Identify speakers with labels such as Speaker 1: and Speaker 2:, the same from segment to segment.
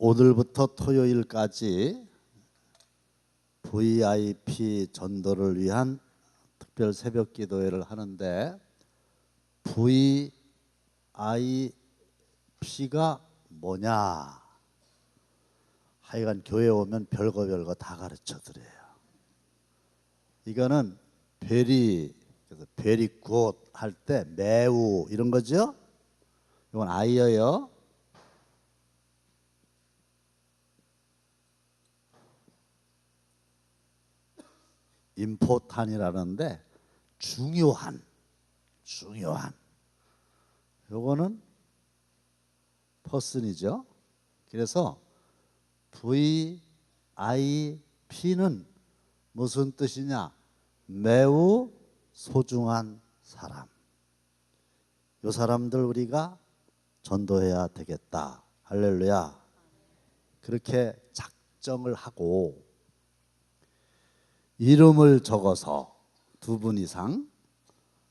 Speaker 1: 오늘부터 토요일까지 VIP 전도를 위한 특별 새벽 기도회를 하는데 VIP가 뭐냐? 하여간 교회 오면 별거 다 가르쳐 드려요. 이거는 그래서 very good 할 때 매우 이런 거죠. 이건 아이예요. important이라는데 중요한. 요거는 person이죠. 그래서 VIP는 무슨 뜻이냐? 매우 소중한 사람. 요 사람들 우리가 전도해야 되겠다. 할렐루야. 그렇게 작정을 하고 이름을 적어서 2분 이상,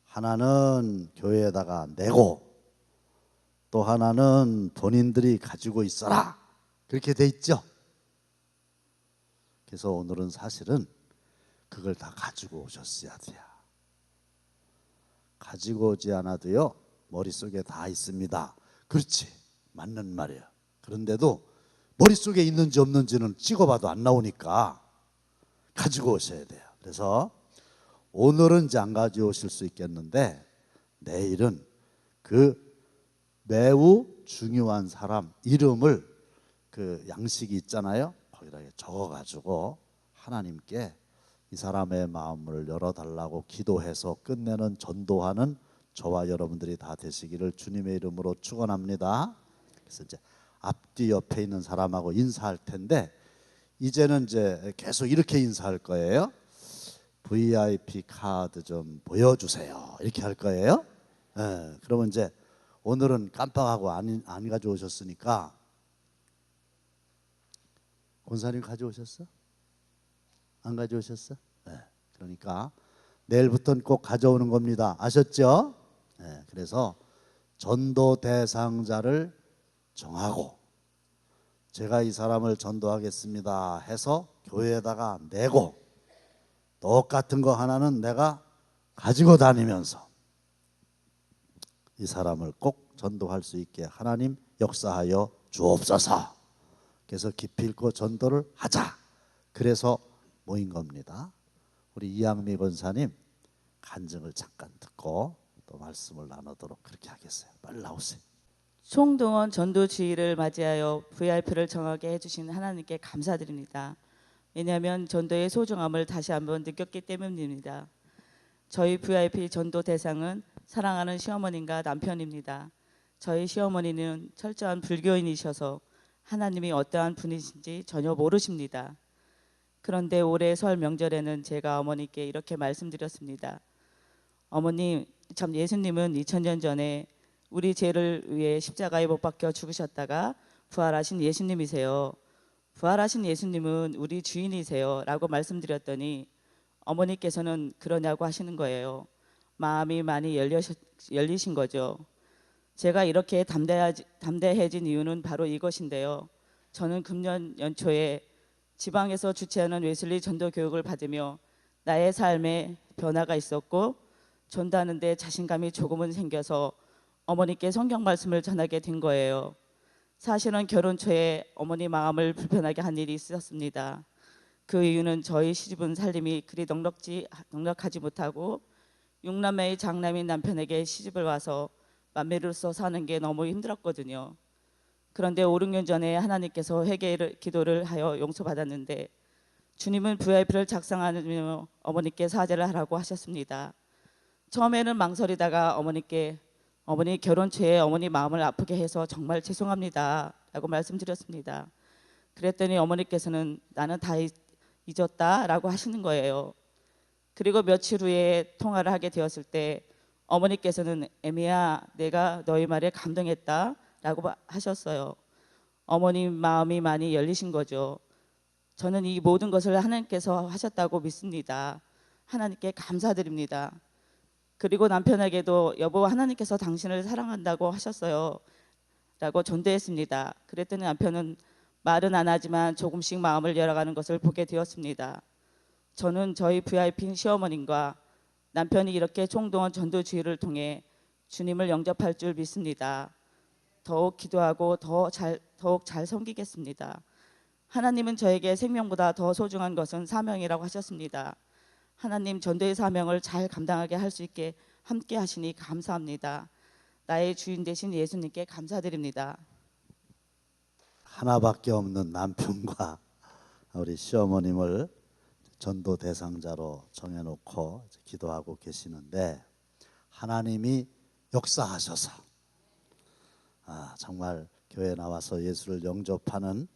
Speaker 1: 하나는 교회에다가 내고 또 하나는 본인들이 가지고 있어라. 그렇게 돼 있죠. 그래서 오늘은 사실은 그걸 다 가지고 오셨어야 돼요. 가지고 오지 않아도요, 머릿속에 다 있습니다. 그렇지, 맞는 말이에요. 그런데도 머릿속에 있는지 없는지는 찍어봐도 안 나오니까 가지고 오셔야 돼요. 그래서 오늘은 이제 안 가져오실 수 있겠는데 내일은 그 매우 중요한 사람 이름을 그 양식이 있잖아요. 거기다 적어가지고 하나님께 이 사람의 마음을 열어달라고 기도해서 끝내는 전도하는 저와 여러분들이 다 되시기를 주님의 이름으로 축원합니다. 그래서 이제 앞뒤 옆에 있는 사람하고 인사할 텐데 이제는 이제 계속 이렇게 인사할 거예요. VIP 카드 좀 보여주세요. 이렇게 할 거예요. 그러면 이제 오늘은 깜빡하고 안 가져오셨으니까 권사님 가져오셨어? 안 가져오셨어? 그러니까 내일부터는 꼭 가져오는 겁니다. 아셨죠? 그래서 전도 대상자를 정하고 제가 이 사람을 전도하겠습니다 해서 교회에다가 내고 똑같은 거 하나는 내가 가지고 다니면서 이 사람을 꼭 전도할 수 있게 하나님 역사하여 주옵소서. 그래서 기필코 전도를 하자. 그래서 모인 겁니다. 우리 이양미 권사님 간증을 잠깐 듣고 또 말씀을 나누도록 그렇게 하겠어요. 빨리 나오세요.
Speaker 2: 총동원 전도주의를 맞이하여 VIP를 정하게 해주신 하나님께 감사드립니다. 왜냐하면 전도의 소중함을 다시 한번 느꼈기 때문입니다. 저희 VIP 전도 대상은 사랑하는 시어머님과 남편입니다. 저희 시어머니는 철저한 불교인이셔서 하나님이 어떠한 분이신지 전혀 모르십니다. 그런데 올해 설 명절에는 제가 어머니께 이렇게 말씀드렸습니다. 어머님, 참 예수님은 2000년 전에 우리 죄를 위해 십자가에 못 박혀 죽으셨다가 부활하신 예수님이세요. 부활하신 예수님은 우리 주인이세요 라고 말씀드렸더니 어머니께서는 그러냐고 하시는 거예요. 마음이 많이 열리신 거죠. 제가 이렇게 담대해진 이유는 바로 이것인데요. 저는 금년 연초에 지방에서 주최하는 웨슬리 전도 교육을 받으며 나의 삶에 변화가 있었고 전도하는 데 자신감이 조금은 생겨서 어머니께 성경 말씀을 전하게 된 거예요. 사실은 결혼 초에 어머니 마음을 불편하게 한 일이 있었습니다. 그 이유는 저희 시집은 살림이 그리 넉넉하지 못하고 6남매의 장남인 남편에게 시집을 와서 맏며느리로서 사는 게 너무 힘들었거든요. 그런데 5, 6년 전에 하나님께서 회개 기도를 하여 용서받았는데 주님은 VIP를 작성하며 어머니께 사죄를 하라고 하셨습니다. 처음에는 망설이다가 어머니 결혼 초에 어머니 마음을 아프게 해서 정말 죄송합니다 라고 말씀드렸습니다. 그랬더니 어머니께서는 나는 다 잊었다 라고 하시는 거예요. 그리고 며칠 후에 통화를 하게 되었을 때 어머니께서는 애미야 내가 너희 말에 감동했다 라고 하셨어요. 어머님 마음이 많이 열리신 거죠. 저는 이 모든 것을 하나님께서 하셨다고 믿습니다. 하나님께 감사드립니다. 그리고 남편에게도 여보 하나님께서 당신을 사랑한다고 하셨어요 라고 전도했습니다. 그랬더니 남편은 말은 안 하지만 조금씩 마음을 열어가는 것을 보게 되었습니다. 저는 저희 VIP인 시어머님과 남편이 이렇게 총동원 전도주의를 통해 주님을 영접할 줄 믿습니다. 더욱 기도하고 더욱 잘 섬기겠습니다. 하나님은 저에게 생명보다 더 소중한 것은 사명이라고 하셨습니다. 하나님 전도의 사명을 잘 감당하게 할 수 있게 함께 하시니 감사합니다. 나의 주인 되신 예수님께 감사드립니다.
Speaker 1: 하나밖에 없는 남편과 우리 시어머님을 전도 대상자로 정해놓고 기도하고 계시는데 하나님이 역사하셔서 정말 교회 나와서 예수를 영접하는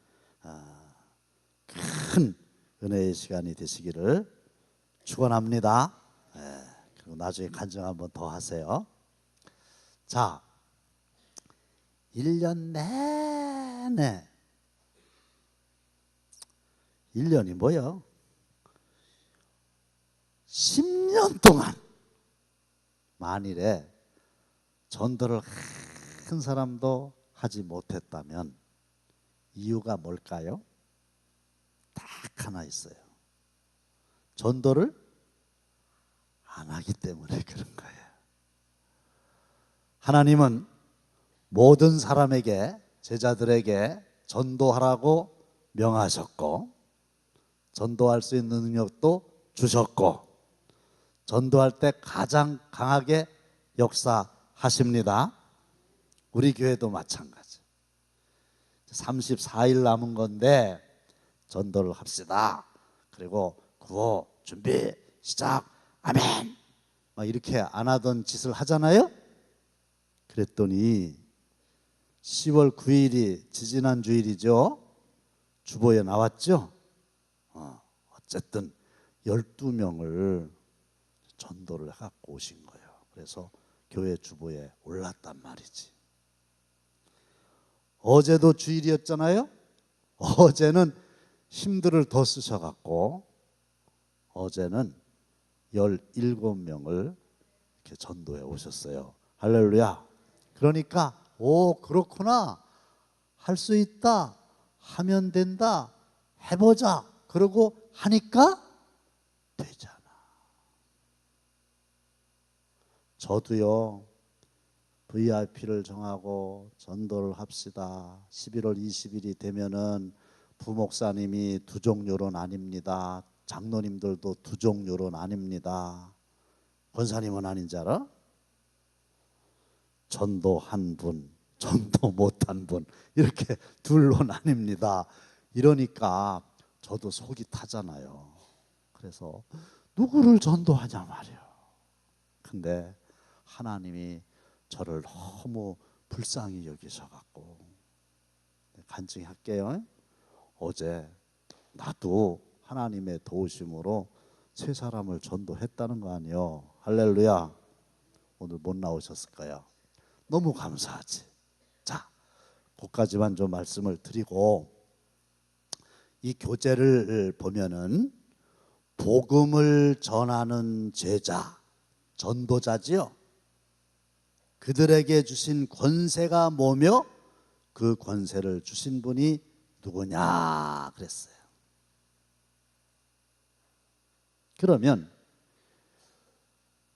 Speaker 1: 큰 은혜의 시간이 되시기를 축원합니다. 그리고 나중에 간증 한번 더 하세요. 자, 1년 내내 1년이 뭐요? 10년 동안 만일에 전도를 한 사람도 하지 못했다면 이유가 뭘까요? 딱 하나 있어요. 전도를 안 하기 때문에 그런 거예요. 하나님은 모든 사람에게, 제자들에게 전도하라고 명하셨고 전도할 수 있는 능력도 주셨고 전도할 때 가장 강하게 역사하십니다. 우리 교회도 마찬가지. 34일 남은 건데 전도를 합시다. 그리고 구호 준비 시작 아멘 막 이렇게 안 하던 짓을 하잖아요. 그랬더니 10월 9일이 지지난 주일이죠. 주보에 나왔죠. 어쨌든 12명을 전도를 해갖고 오신 거예요. 그래서 교회 주보에 올랐단 말이지. 어제도 주일이었잖아요. 어제는 힘들을 더 쓰셔갖고 어제는 17명을 이렇게 전도해 오셨어요. 할렐루야. 그러니까 그렇구나, 할 수 있다, 하면 된다, 해보자 그러고 하니까 되잖아. 저도요 VIP를 정하고 전도를 합시다. 11월 20일이 되면은 부목사님이 두 종류로 나뉩니다. 장로님들도 두 종류로 나뉩니다. 권사님은 아닌지 알아? 전도 한 분, 전도 못한 분 이렇게 둘로 나뉩니다. 이러니까 저도 속이 타잖아요. 그래서 누구를 전도하냐 말이에요. 근데 하나님이 저를 너무 불쌍히 여기셔갖고 간증할게요. 어제 나도 하나님의 도우심으로 세 사람을 전도했다는 거 아니에요. 할렐루야. 오늘 못 나오셨을까요? 너무 감사하지. 자, 그까지만 좀 말씀을 드리고 이 교재를 보면은 복음을 전하는 제자, 전도자지요. 그들에게 주신 권세가 뭐며 그 권세를 주신 분이 누구냐 그랬어요. 그러면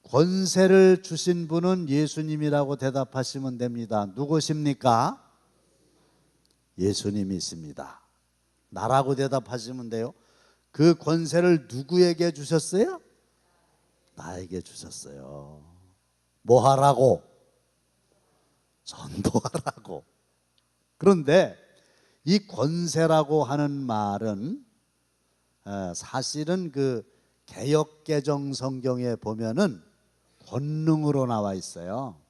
Speaker 1: 권세를 주신 분은 예수님이라고 대답하시면 됩니다. 누구십니까? 예수님이십니다. 나라고 대답하시면 돼요. 그 권세를 누구에게 주셨어요? 나에게 주셨어요. 뭐 하라고? 전도하라고. 그런데 이 권세라고 하는 말은 사실은 그 개역개정 성경에 보면은 권능으로 나와 있어요.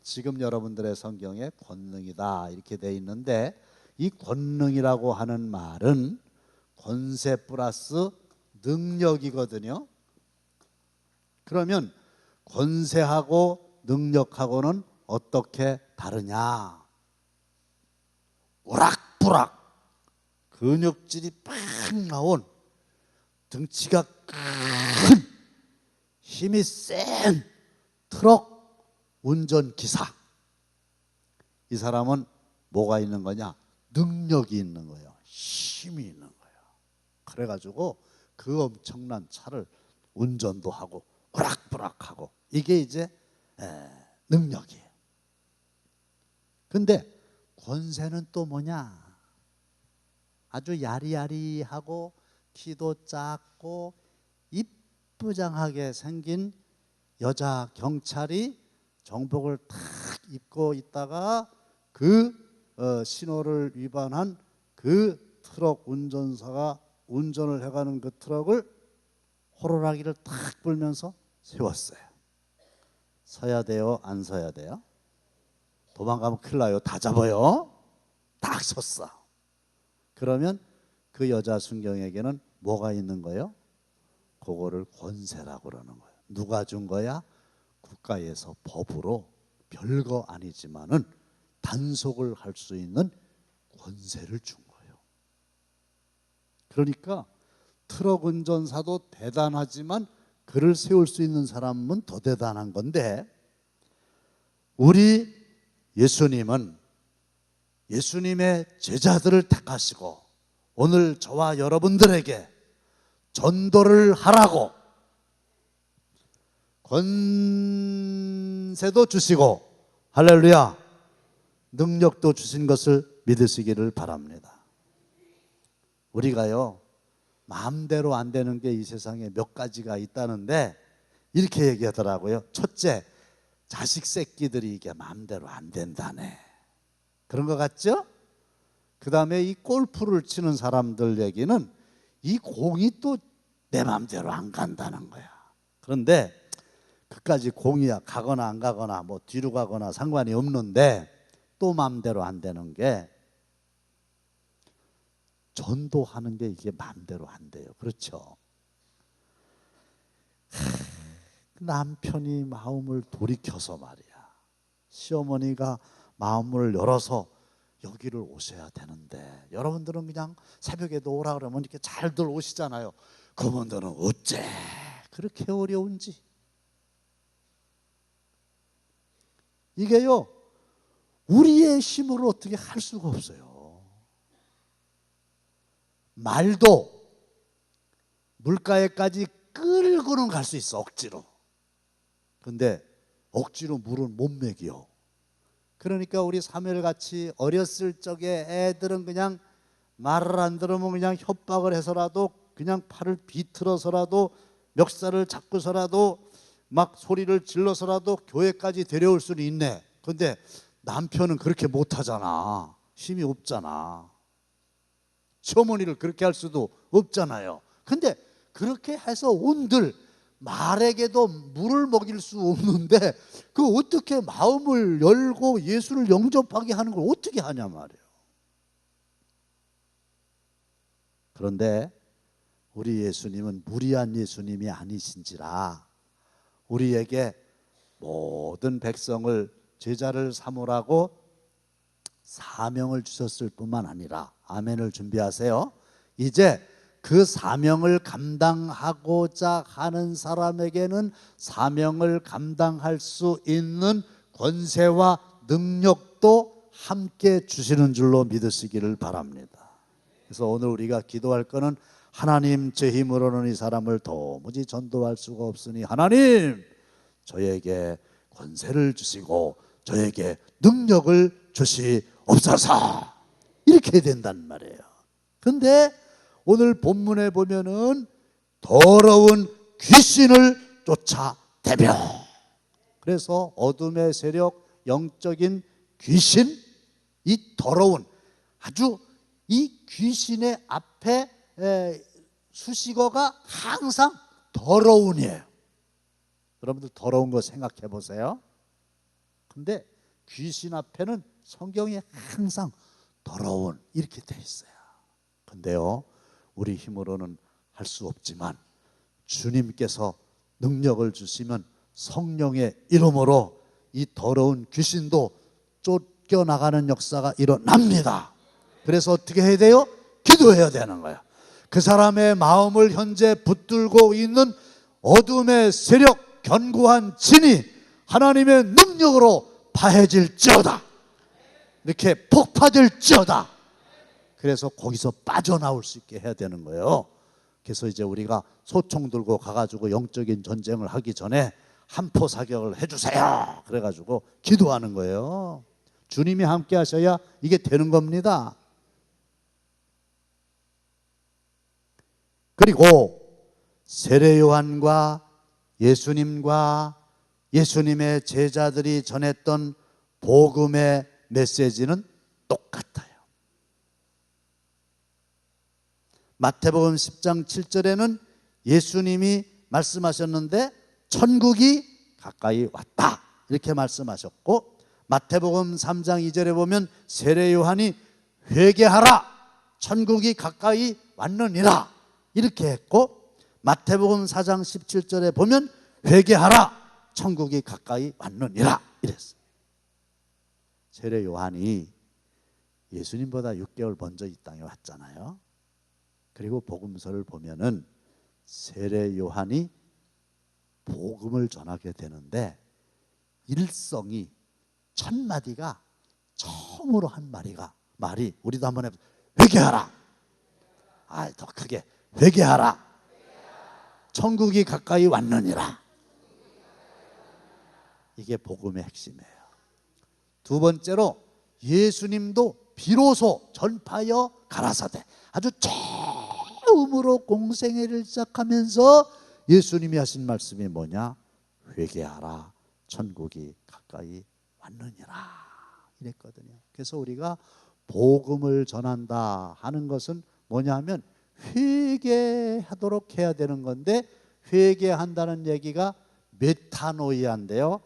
Speaker 1: 지금 여러분들의 성경에 권능이다 이렇게 돼 있는데 이 권능이라고 하는 말은 권세 플러스 능력이거든요. 그러면 권세하고 능력하고는 어떻게 다르냐? 우락부락 근육질이 팍 나온 등치가 큰 힘이 센 트럭 운전기사. 이 사람은 뭐가 있는 거냐? 능력이 있는 거예요. 힘이 있는 거예요. 그래가지고 그 엄청난 차를 운전도 하고 오락부락하고 이게 이제 능력이에요. 근데 권세는 또 뭐냐? 아주 야리야리하고 키도 작고 이쁘장하게 생긴 여자 경찰이 정복을 탁 입고 있다가 그 신호를 위반한 그 트럭 운전사가 운전을 해가는 그 트럭을 호루라기를 탁 불면서 세웠어요. 서야 돼요? 안 서야 돼요? 도망가면 큰일 나요. 다 잡아요. 딱 섰어. 그러면 그 여자 순경에게는 뭐가 있는 거예요? 그거를 권세라고 그러는 거예요. 누가 준 거야? 국가에서 법으로 별거 아니지만은 단속을 할 수 있는 권세를 준 거예요. 그러니까 트럭 운전사도 대단하지만 그를 세울 수 있는 사람은 더 대단한 건데, 우리 예수님은 예수님의 제자들을 택하시고 오늘 저와 여러분들에게 전도를 하라고 권세도 주시고 할렐루야 능력도 주신 것을 믿으시기를 바랍니다. 우리가요 마음대로 안 되는 게 이 세상에 몇 가지가 있다는데 이렇게 얘기하더라고요. 첫째, 자식 새끼들이 이게 마음대로 안 된다네. 그런 것 같죠? 그 다음에 이 골프를 치는 사람들 얘기는 이 공이 또 내 마음대로 안 간다는 거야. 그런데 그까지 공이 가거나 안 가거나 뭐 뒤로 가거나 상관이 없는데 또 마음대로 안 되는 게 전도하는 게 이게 마음대로 안 돼요. 그렇죠? 남편이 마음을 돌이켜서 말이야, 시어머니가 마음을 열어서 여기를 오셔야 되는데 여러분들은 그냥 새벽에도 오라 그러면 이렇게 잘들 오시잖아요. 그분들은 어째 그렇게 어려운지. 이게요 우리의 힘으로 어떻게 할 수가 없어요. 말도 물가에까지 끌고는 갈 수 있어, 억지로. 근데 억지로 물은 못 먹여. 그러니까 우리 사무엘같이 어렸을 적에 애들은 그냥 말을 안 들으면 그냥 협박을 해서라도 그냥 팔을 비틀어서라도 멱살을 잡고서라도 막 소리를 질러서라도 교회까지 데려올 수는 있네. 근데 남편은 그렇게 못하잖아. 힘이 없잖아. 시어머니를 그렇게 할 수도 없잖아요. 근데 그렇게 해서 온들 말에게도 물을 먹일 수 없는데 그 어떻게 마음을 열고 예수를 영접하게 하는 걸 어떻게 하냐 말이에요. 그런데 우리 예수님은 무리한 예수님이 아니신지라 우리에게 모든 백성을 제자를 삼으라고 사명을 주셨을 뿐만 아니라, 아멘을 준비하세요. 이제 그 사명을 감당하고자 하는 사람에게는 사명을 감당할 수 있는 권세와 능력도 함께 주시는 줄로 믿으시기를 바랍니다. 그래서 오늘 우리가 기도할 거는, 하나님, 제 힘으로는 이 사람을 도무지 전도할 수가 없으니 하나님 저에게 권세를 주시고 저에게 능력을 주시옵소서, 이렇게 된단 말이에요. 근데 오늘 본문에 보면은 더러운 귀신을 쫓아대며, 그래서 어둠의 세력, 영적인 귀신, 이 더러운, 아주 이 귀신의 앞에 수식어가 항상 더러운이에요. 여러분들 더러운 거 생각해 보세요. 근데 귀신 앞에는 성경에 항상 더러운 이렇게 돼 있어요. 근데요 우리 힘으로는 할 수 없지만 주님께서 능력을 주시면 성령의 이름으로 이 더러운 귀신도 쫓겨나가는 역사가 일어납니다. 그래서 어떻게 해야 돼요? 기도해야 되는 거야. 그 사람의 마음을 현재 붙들고 있는 어둠의 세력, 견고한 진이 하나님의 능력으로 파해질지어다, 이렇게 폭파될지어다. 그래서 거기서 빠져나올 수 있게 해야 되는 거예요. 그래서 이제 우리가 소총 들고 가가지고 영적인 전쟁을 하기 전에 한포 사격을 해주세요. 그래가지고 기도하는 거예요. 주님이 함께 하셔야 이게 되는 겁니다. 그리고 세례 요한과 예수님과 예수님의 제자들이 전했던 복음의 메시지는 똑같아요. 마태복음 10장 7절에는 예수님이 말씀하셨는데 천국이 가까이 왔다 이렇게 말씀하셨고, 마태복음 3장 2절에 보면 세례 요한이 회개하라 천국이 가까이 왔느니라 이렇게 했고, 마태복음 4장 17절에 보면 회개하라 천국이 가까이 왔느니라 이랬어요. 세례 요한이 예수님보다 6개월 먼저 이 땅에 왔잖아요. 그리고 복음서를 보면은 세례 요한이 복음을 전하게 되는데 일성이 첫 마디가 처음으로 한 말이 우리도 한번 해보세요. 회개하라. 더 크게 회개하라. 천국이 가까이 왔느니라. 이게 복음의 핵심이에요. 두 번째로 예수님도 비로소 전파여 가라사대 아주 처음으로 공생애를 시작하면서 예수님이 하신 말씀이 뭐냐? 회개하라 천국이 가까이 왔느니라 이랬거든요. 그래서 우리가 복음을 전한다 하는 것은 뭐냐 하면 회개하도록 해야 되는 건데, 회개한다는 얘기가 메타노이아인데요,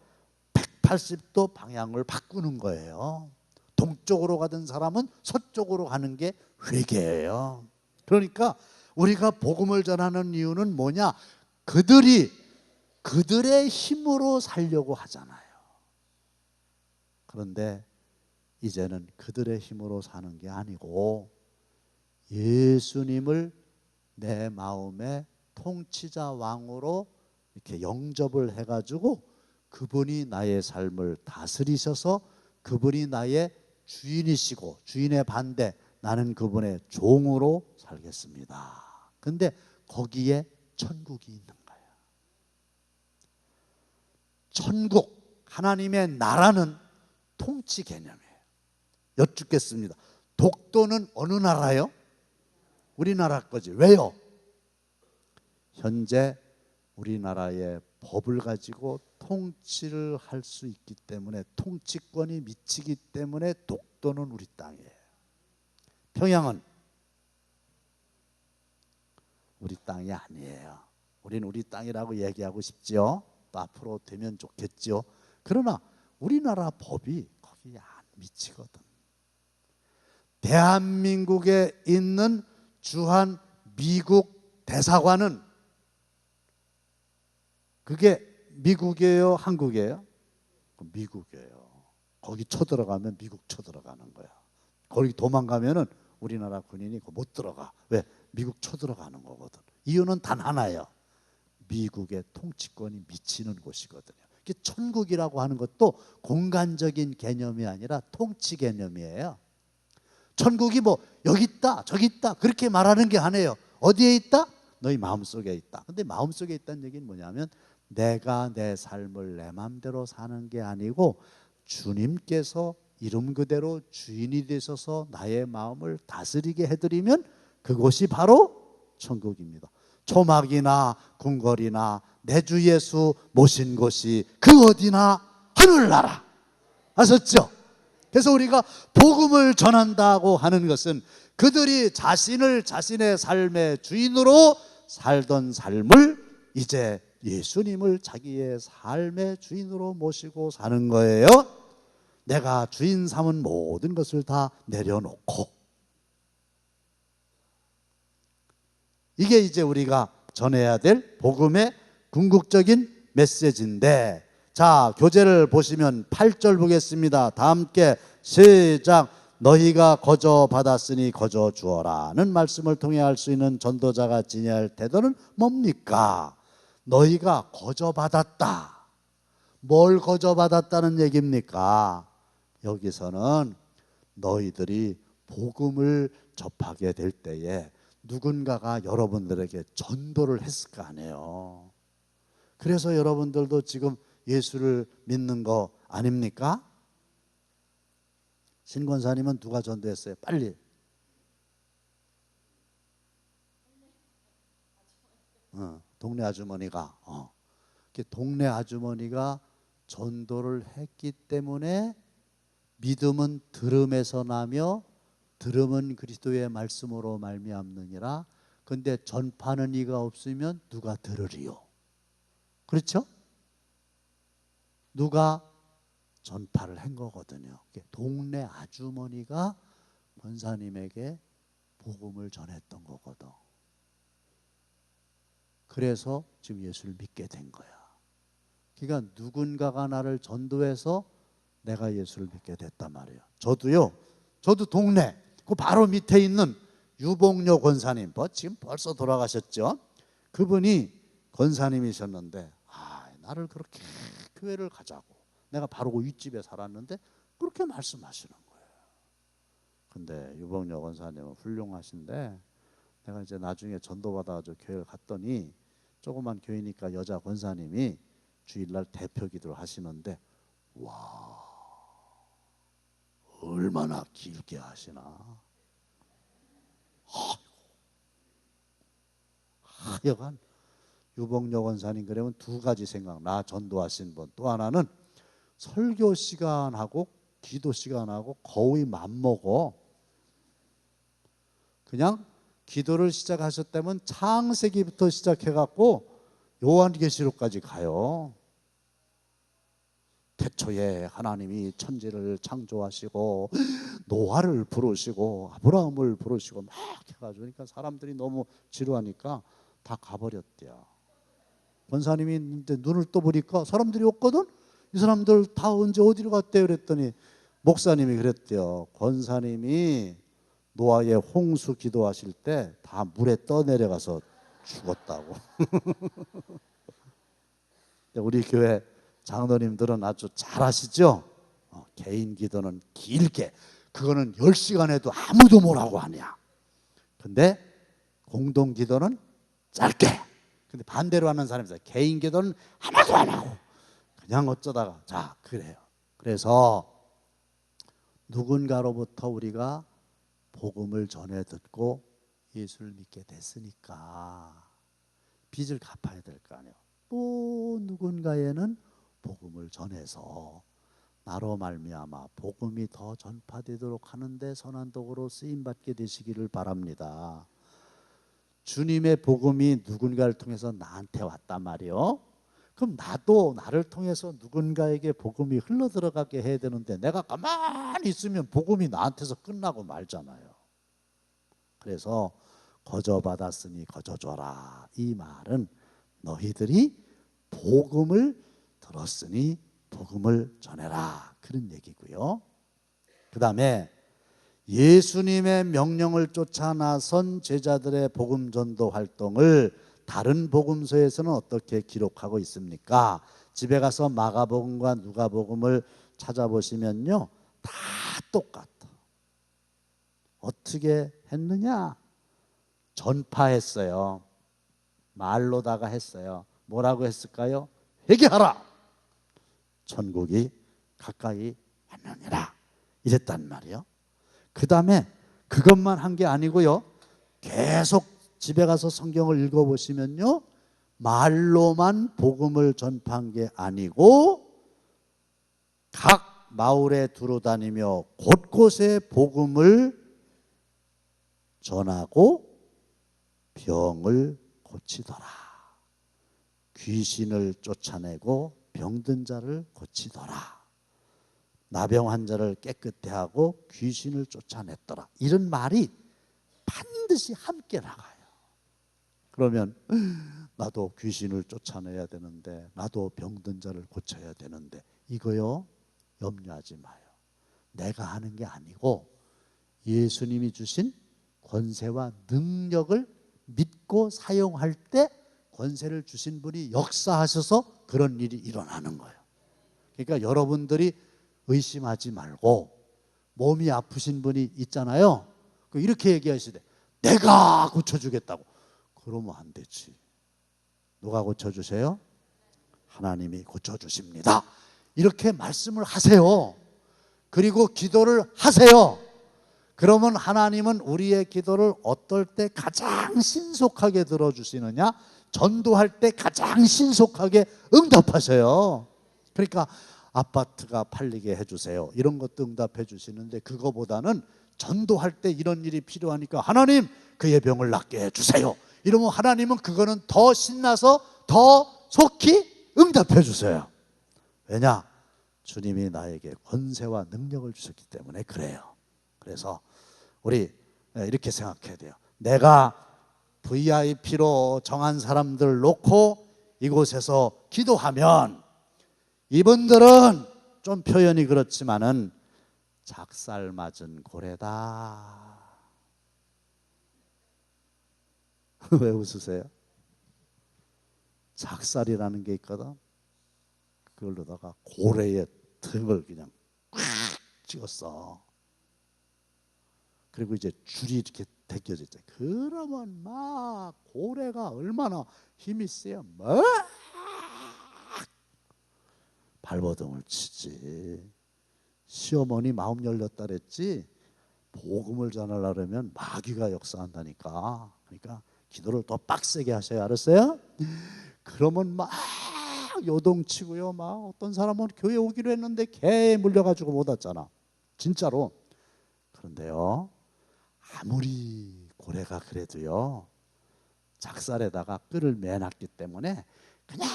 Speaker 1: 180도 방향을 바꾸는 거예요. 동쪽으로 가던 사람은 서쪽으로 가는 게 회개예요. 그러니까 우리가 복음을 전하는 이유는 뭐냐? 그들의 힘으로 살려고 하잖아요. 그런데 이제는 그들의 힘으로 사는 게 아니고 예수님을 내 마음의 통치자 왕으로 이렇게 영접을 해가지고 그분이 나의 삶을 다스리셔서 그분이 나의 주인이시고, 주인의 반대 나는 그분의 종으로 살겠습니다. 근데 거기에 천국이 있는 거예요. 천국, 하나님의 나라는 통치 개념이에요. 여쭙겠습니다. 독도는 어느 나라요? 우리나라 거지. 왜요? 현재 우리나라의 법을 가지고 통치를 할 수 있기 때문에, 통치권이 미치기 때문에 독도는 우리 땅이에요. 평양은 우리 땅이 아니에요. 우리는 우리 땅이라고 얘기하고 싶지요. 또 앞으로 되면 좋겠지요. 그러나 우리나라 법이 거기에 안 미치거든. 대한민국에 있는 주한 미국 대사관은 그게 미국이에요, 한국이에요? 미국이에요. 거기 쳐들어가면 미국 쳐들어가는 거야. 거기 도망가면은 우리나라 군인이 못 들어가. 왜? 미국 쳐들어가는 거거든. 이유는 단 하나예요. 미국의 통치권이 미치는 곳이거든요. 천국이라고 하는 것도 공간적인 개념이 아니라 통치 개념이에요. 천국이 뭐 여기 있다 저기 있다 그렇게 말하는 게 아니에요. 어디에 있다? 너희 마음속에 있다. 근데 마음속에 있다는 얘기는 뭐냐면 내가 내 삶을 내 마음대로 사는 게 아니고 주님께서 이름 그대로 주인이 되셔서 나의 마음을 다스리게 해드리면 그곳이 바로 천국입니다. 초막이나 궁궐이나 내 주 예수 모신 곳이 그 어디나 하늘나라. 아셨죠? 그래서 우리가 복음을 전한다고 하는 것은 그들이 자신을 자신의 삶의 주인으로 살던 삶을 이제 예수님을 자기의 삶의 주인으로 모시고 사는 거예요. 내가 주인 삼은 모든 것을 다 내려놓고. 이게 이제 우리가 전해야 될 복음의 궁극적인 메시지인데, 자, 교재를 보시면 8절 보겠습니다. 다 함께 시작. 너희가 거저 받았으니 거저 주어라는 말씀을 통해 알 수 있는 전도자가 지녀야 할 태도는 뭡니까? 너희가 거저 받았다. 뭘 거저 받았다는 얘기입니까? 여기서는 너희들이 복음을 접하게 될 때에 누군가가 여러분들에게 전도를 했을 거 아니에요. 그래서 여러분들도 지금 예수를 믿는 거 아닙니까? 신권사님은 누가 전도했어요? 빨리. 동네 아주머니가 동네 아주머니가 전도를 했기 때문에 믿음은 들음에서 나며 들음은 그리스도의 말씀으로 말미암느니라. 근데 전파하는 이가 없으면 누가 들으리요? 그렇죠? 누가 전파를 한 거거든요. 동네 아주머니가 권사님에게 복음을 전했던 거거든. 그래서 지금 예수를 믿게 된 거야. 그러니까 누군가가 나를 전도해서 내가 예수를 믿게 됐단 말이에요. 저도 동네 그 바로 밑에 있는 유봉료 권사님, 지금 벌써 돌아가셨죠? 그분이 권사님이셨는데 나를 그렇게 교회를 가자고, 내가 바로 그 윗집에 살았는데 그렇게 말씀하시는 거예요. 근데 유봉료 권사님은 훌륭하신데 내가 이제 나중에 전도받아가지고 교회를 갔더니 조그만 교회니까 여자 권사님이 주일날 대표 기도를 하시는데 와, 얼마나 길게 하시나. 하여간 유봉료 권사님 그러면 두 가지 생각나. 전도하신 분. 또 하나는 설교 시간하고 기도 시간하고 거의 맞먹어. 그냥 기도를 시작하셨다면 창세기부터 시작해갖고 요한계시록까지 가요. 태초에 하나님이 천지를 창조하시고 노아를 부르시고 아브라함을 부르시고 막 해가지고, 그러니까 사람들이 너무 지루하니까 다 가버렸대요. 권사님이 눈을 떠보니까 사람들이 없거든. 이 사람들 다 언제 어디로 갔대요? 그랬더니 목사님이 그랬대요. 권사님이 노아의 홍수 기도하실 때 다 물에 떠내려가서 죽었다고. 우리 교회 장로님들은 아주 잘 아시죠? 개인 기도는 길게, 그거는 10시간 해도 아무도 뭐라고 하냐. 근데 공동 기도는 짧게. 근데 반대로 하는 사람이 있어요. 개인 기도는 하나도 안 하고 그냥 어쩌다가. 자, 그래요. 그래서 누군가로부터 우리가 복음을 전해 듣고 예수를 믿게 됐으니까 빚을 갚아야 될 거 아니에요. 또 누군가에는 복음을 전해서 나로 말미암아 복음이 더 전파되도록 하는데 선한 도구로 쓰임 받게 되시기를 바랍니다. 주님의 복음이 누군가를 통해서 나한테 왔단 말이에요. 그럼 나도 나를 통해서 누군가에게 복음이 흘러 들어가게 해야 되는데 내가 가만히 있으면 복음이 나한테서 끝나고 말잖아요. 그래서 거저 받았으니 거저 줘라. 이 말은 너희들이 복음을 들었으니 복음을 전해라, 그런 얘기고요. 그 다음에 예수님의 명령을 쫓아 나선 제자들의 복음 전도 활동을 다른 복음서에서는 어떻게 기록하고 있습니까? 집에 가서 마가복음과 누가복음을 찾아보시면요, 다 똑같아. 어떻게 했느냐? 전파했어요. 말로다가 했어요. 뭐라고 했을까요? 회개하라, 천국이 가까이 왔느니라, 이랬단 말이에요. 그 다음에 그것만 한 게 아니고요, 계속 집에 가서 성경을 읽어보시면요, 말로만 복음을 전파한 게 아니고 각 마을에 두루다니며 곳곳에 복음을 전하고 병을 고치더라. 귀신을 쫓아내고 병든 자를 고치더라. 나병 환자를 깨끗해 하고 귀신을 쫓아냈더라. 이런 말이 반드시 함께 나가요. 그러면 나도 귀신을 쫓아내야 되는데, 나도 병든 자를 고쳐야 되는데, 이거요, 염려하지 마요. 내가 하는 게 아니고 예수님이 주신 권세와 능력을 믿고 사용할 때 권세를 주신 분이 역사하셔서 그런 일이 일어나는 거예요. 그러니까 여러분들이 의심하지 말고 몸이 아프신 분이 있잖아요. 이렇게 얘기하시대. 내가 고쳐주겠다고. 그러면 안 되지. 누가 고쳐주세요? 하나님이 고쳐주십니다. 이렇게 말씀을 하세요. 그리고 기도를 하세요. 그러면 하나님은 우리의 기도를 어떨 때 가장 신속하게 들어주시느냐? 전도할 때 가장 신속하게 응답하셔요. 그러니까 아파트가 팔리게 해주세요, 이런 것도 응답해 주시는데, 그거보다는 전도할 때 이런 일이 필요하니까 하나님 그의 병을 낫게 해주세요, 이러면 하나님은 그거는 더 신나서 더 속히 응답해 주세요. 왜냐? 주님이 나에게 권세와 능력을 주셨기 때문에 그래요. 그래서 우리 이렇게 생각해야 돼요. 내가 VIP로 정한 사람들 놓고 이곳에서 기도하면 이분들은 좀 표현이 그렇지만은 작살 맞은 고래다. 왜 웃으세요? 작살이라는 게 있거든. 그걸로다가 고래의 등을 그냥 꽉 찍었어. 그리고 이제 줄이 이렇게 대껴져 있잖아요. 그러면 막 고래가 얼마나 힘이 세요. 막 발버둥을 치지. 시어머니 마음 열렸다 그랬지. 복음을 전하려면 마귀가 역사한다니까. 그러니까 기도를 더 빡세게 하셔야, 알았어요? 그러면 막 요동치고요. 막 어떤 사람은 교회 오기로 했는데 개에 물려가지고 못 왔잖아. 진짜로. 그런데요, 아무리 고래가 그래도요, 작살에다가 끈을 매놨기 때문에 그냥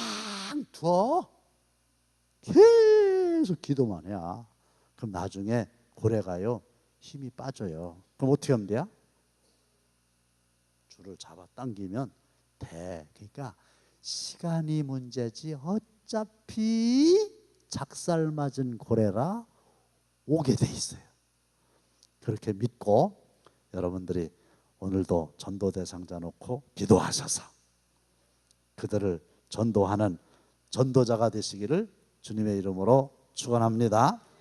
Speaker 1: 두어. 계속 기도만 해야. 그럼 나중에 고래가요, 힘이 빠져요. 그럼 어떻게 하면 돼요? 줄을 잡아 당기면 돼. 그러니까 시간이 문제지 어차피 작살 맞은 고래라 오게 돼 있어요. 그렇게 믿고 여러분들이 오늘도 전도 대상자 놓고 기도하셔서 그들을 전도하는 전도자가 되시기를 주님의 이름으로 축원합니다.